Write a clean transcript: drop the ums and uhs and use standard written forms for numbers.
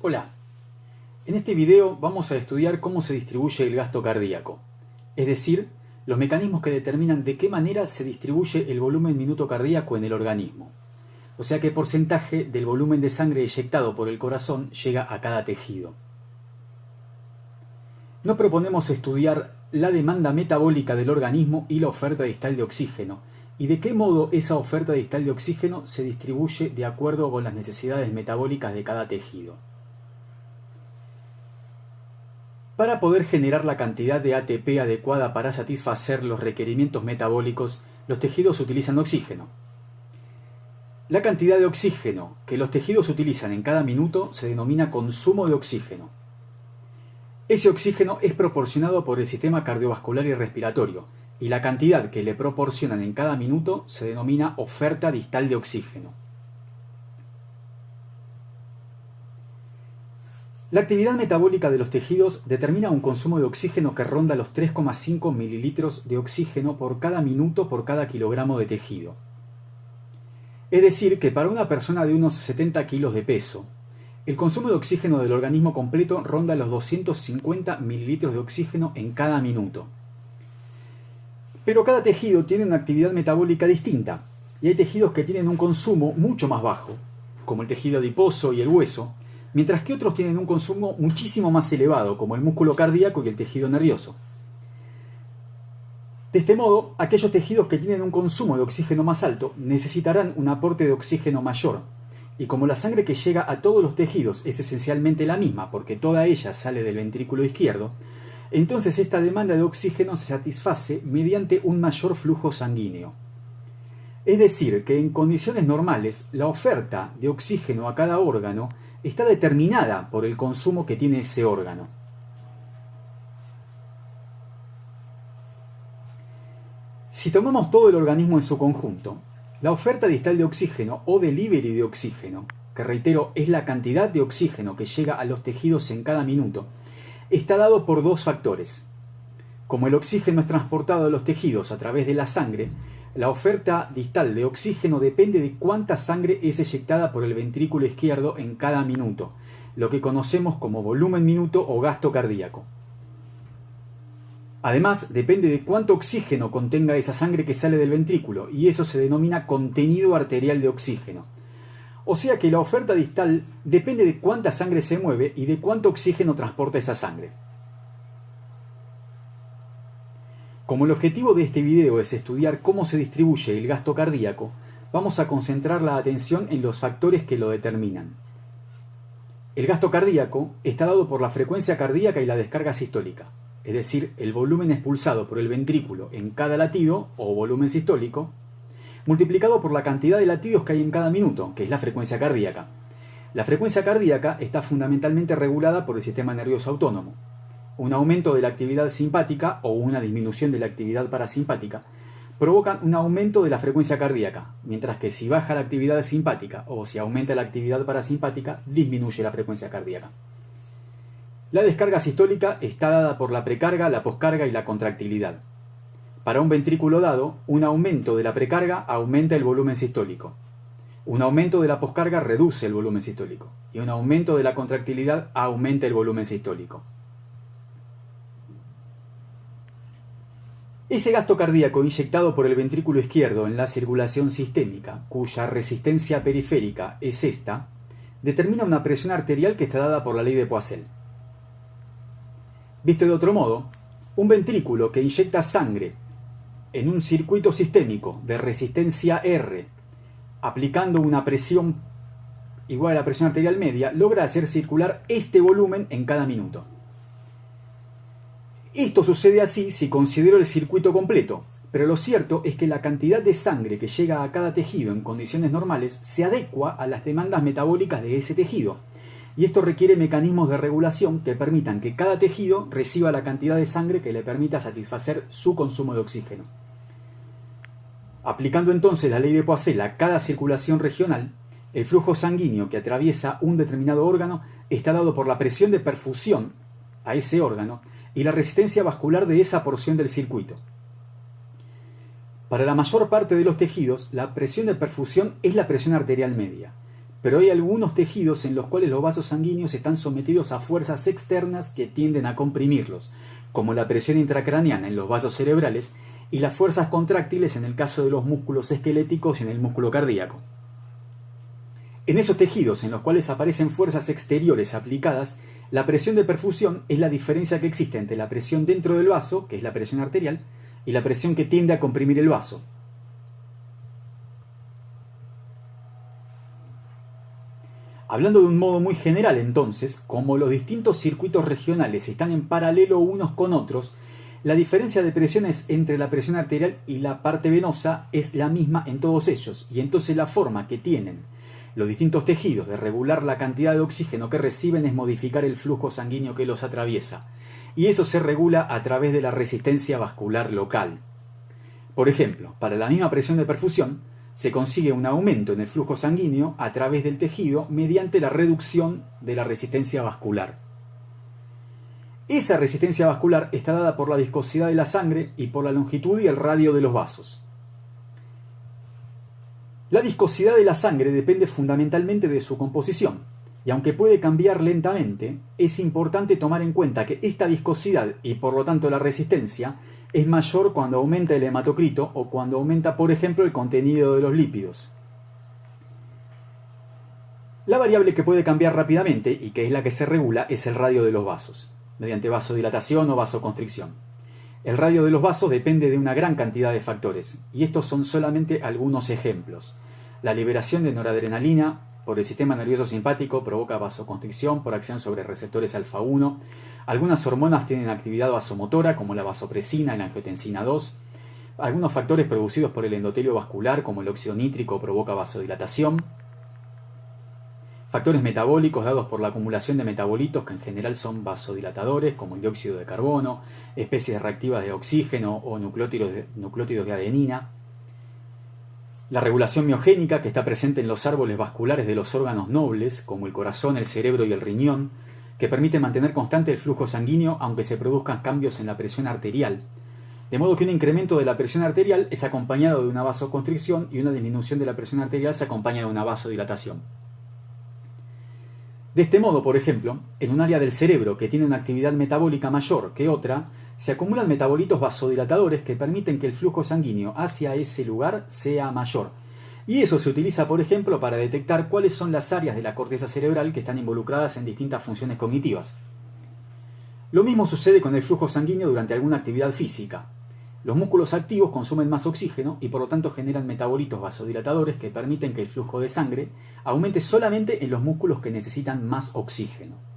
Hola, en este video vamos a estudiar cómo se distribuye el gasto cardíaco, es decir, los mecanismos que determinan de qué manera se distribuye el volumen minuto cardíaco en el organismo, o sea qué porcentaje del volumen de sangre eyectado por el corazón llega a cada tejido. No proponemos estudiar la demanda metabólica del organismo y la oferta distal de oxígeno, y de qué modo esa oferta distal de oxígeno se distribuye de acuerdo con las necesidades metabólicas de cada tejido. Para poder generar la cantidad de ATP adecuada para satisfacer los requerimientos metabólicos, los tejidos utilizan oxígeno. La cantidad de oxígeno que los tejidos utilizan en cada minuto se denomina consumo de oxígeno. Ese oxígeno es proporcionado por el sistema cardiovascular y respiratorio, y la cantidad que le proporcionan en cada minuto se denomina oferta distal de oxígeno. La actividad metabólica de los tejidos determina un consumo de oxígeno que ronda los 3,5 mililitros de oxígeno por cada minuto por cada kilogramo de tejido. Es decir, que para una persona de unos 70 kilos de peso, el consumo de oxígeno del organismo completo ronda los 250 mililitros de oxígeno en cada minuto. Pero cada tejido tiene una actividad metabólica distinta, y hay tejidos que tienen un consumo mucho más bajo, como el tejido adiposo y el hueso, mientras que otros tienen un consumo muchísimo más elevado, como el músculo cardíaco y el tejido nervioso. De este modo, aquellos tejidos que tienen un consumo de oxígeno más alto necesitarán un aporte de oxígeno mayor, y como la sangre que llega a todos los tejidos es esencialmente la misma porque toda ella sale del ventrículo izquierdo, entonces esta demanda de oxígeno se satisface mediante un mayor flujo sanguíneo. Es decir, que en condiciones normales, la oferta de oxígeno a cada órgano está determinada por el consumo que tiene ese órgano. Si tomamos todo el organismo en su conjunto, la oferta distal de oxígeno o delivery de oxígeno, que reitero es la cantidad de oxígeno que llega a los tejidos en cada minuto, está dado por dos factores. Como el oxígeno es transportado a los tejidos a través de la sangre, la oferta distal de oxígeno depende de cuánta sangre es eyectada por el ventrículo izquierdo en cada minuto, lo que conocemos como volumen minuto o gasto cardíaco. Además, depende de cuánto oxígeno contenga esa sangre que sale del ventrículo, y eso se denomina contenido arterial de oxígeno. O sea que la oferta distal depende de cuánta sangre se mueve y de cuánto oxígeno transporta esa sangre. Como el objetivo de este video es estudiar cómo se distribuye el gasto cardíaco, vamos a concentrar la atención en los factores que lo determinan. El gasto cardíaco está dado por la frecuencia cardíaca y la descarga sistólica, es decir, el volumen expulsado por el ventrículo en cada latido, o volumen sistólico, multiplicado por la cantidad de latidos que hay en cada minuto, que es la frecuencia cardíaca. La frecuencia cardíaca está fundamentalmente regulada por el sistema nervioso autónomo. Un aumento de la actividad simpática o una disminución de la actividad parasimpática provocan un aumento de la frecuencia cardíaca, mientras que si baja la actividad simpática o si aumenta la actividad parasimpática, disminuye la frecuencia cardíaca. La descarga sistólica está dada por la precarga, la poscarga y la contractilidad. Para un ventrículo dado, un aumento de la precarga aumenta el volumen sistólico. Un aumento de la poscarga reduce el volumen sistólico. Y un aumento de la contractilidad aumenta el volumen sistólico. Ese gasto cardíaco inyectado por el ventrículo izquierdo en la circulación sistémica, cuya resistencia periférica es esta, determina una presión arterial que está dada por la ley de Poiseuille. Visto de otro modo, un ventrículo que inyecta sangre en un circuito sistémico de resistencia R, aplicando una presión igual a la presión arterial media, logra hacer circular este volumen en cada minuto. Esto sucede así si considero el circuito completo, pero lo cierto es que la cantidad de sangre que llega a cada tejido en condiciones normales se adecua a las demandas metabólicas de ese tejido, y esto requiere mecanismos de regulación que permitan que cada tejido reciba la cantidad de sangre que le permita satisfacer su consumo de oxígeno. Aplicando entonces la ley de Poiseuille a cada circulación regional, el flujo sanguíneo que atraviesa un determinado órgano está dado por la presión de perfusión a ese órgano y la resistencia vascular de esa porción del circuito. Para la mayor parte de los tejidos, la presión de perfusión es la presión arterial media, pero hay algunos tejidos en los cuales los vasos sanguíneos están sometidos a fuerzas externas que tienden a comprimirlos, como la presión intracraneana en los vasos cerebrales y las fuerzas contráctiles en el caso de los músculos esqueléticos y en el músculo cardíaco. En esos tejidos en los cuales aparecen fuerzas exteriores aplicadas, la presión de perfusión es la diferencia que existe entre la presión dentro del vaso, que es la presión arterial, y la presión que tiende a comprimir el vaso. Hablando de un modo muy general entonces, como los distintos circuitos regionales están en paralelo unos con otros, la diferencia de presiones entre la presión arterial y la parte venosa es la misma en todos ellos, y entonces la forma que tienen los distintos tejidos de regular la cantidad de oxígeno que reciben es modificar el flujo sanguíneo que los atraviesa, y eso se regula a través de la resistencia vascular local. Por ejemplo, para la misma presión de perfusión, se consigue un aumento en el flujo sanguíneo a través del tejido mediante la reducción de la resistencia vascular. Esa resistencia vascular está dada por la viscosidad de la sangre y por la longitud y el radio de los vasos. La viscosidad de la sangre depende fundamentalmente de su composición, y aunque puede cambiar lentamente, es importante tomar en cuenta que esta viscosidad y por lo tanto la resistencia es mayor cuando aumenta el hematocrito o cuando aumenta, por ejemplo, el contenido de los lípidos. La variable que puede cambiar rápidamente y que es la que se regula es el radio de los vasos, mediante vasodilatación o vasoconstricción. El radio de los vasos depende de una gran cantidad de factores, y estos son solamente algunos ejemplos. La liberación de noradrenalina por el sistema nervioso simpático provoca vasoconstricción por acción sobre receptores alfa-1. Algunas hormonas tienen actividad vasomotora, como la vasopresina y la angiotensina 2. Algunos factores producidos por el endotelio vascular, como el óxido nítrico, provoca vasodilatación. Factores metabólicos dados por la acumulación de metabolitos que en general son vasodilatadores, como el dióxido de carbono, especies reactivas de oxígeno o nucleótidos de adenina. La regulación miogénica que está presente en los árboles vasculares de los órganos nobles, como el corazón, el cerebro y el riñón, que permite mantener constante el flujo sanguíneo aunque se produzcan cambios en la presión arterial. De modo que un incremento de la presión arterial es acompañado de una vasoconstricción y una disminución de la presión arterial se acompaña de una vasodilatación. De este modo, por ejemplo, en un área del cerebro que tiene una actividad metabólica mayor que otra, se acumulan metabolitos vasodilatadores que permiten que el flujo sanguíneo hacia ese lugar sea mayor. Y eso se utiliza, por ejemplo, para detectar cuáles son las áreas de la corteza cerebral que están involucradas en distintas funciones cognitivas. Lo mismo sucede con el flujo sanguíneo durante alguna actividad física. Los músculos activos consumen más oxígeno y por lo tanto generan metabolitos vasodilatadores que permiten que el flujo de sangre aumente solamente en los músculos que necesitan más oxígeno.